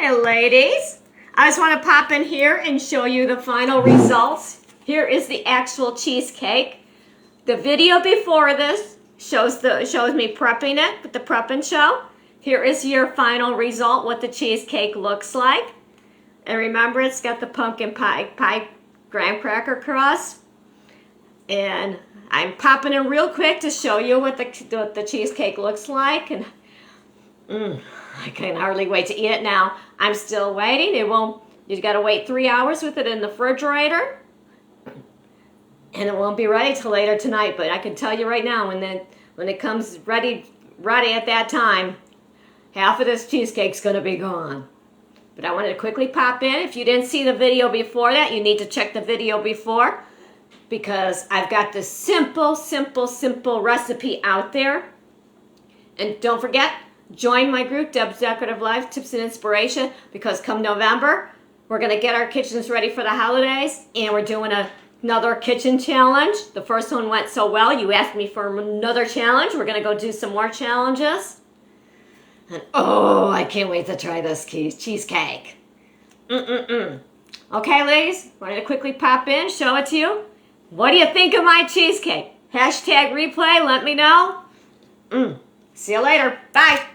Hey ladies, I just want to pop in here and show you the final results. Here is the actual cheesecake. The video before this shows me prepping it with the prep and show. Here is your final result, what the cheesecake looks like. And remember, it's got the pumpkin pie graham cracker crust. And I'm popping in real quick to show you what the cheesecake looks like. And I can hardly wait to eat it now. I'm still waiting. You got to wait 3 hours with it in the refrigerator. And it won't be ready till later tonight. But I can tell you right now, when it comes ready at that time, half of this cheesecake's going to be gone. But I wanted to quickly pop in. If you didn't see the video before that, you need to check the video before, because I've got this simple recipe out there. And don't forget, join my group, Deb's Decorative Life Tips and Inspiration, because come November, we're going to get our kitchens ready for the holidays, and we're doing another kitchen challenge. The first one went so well, you asked me for another challenge. We're going to go do some more challenges. And oh, I can't wait to try this cheesecake. Okay, ladies, wanted to quickly pop in, show it to you. What do you think of my cheesecake? Hashtag replay, let me know. See you later. Bye.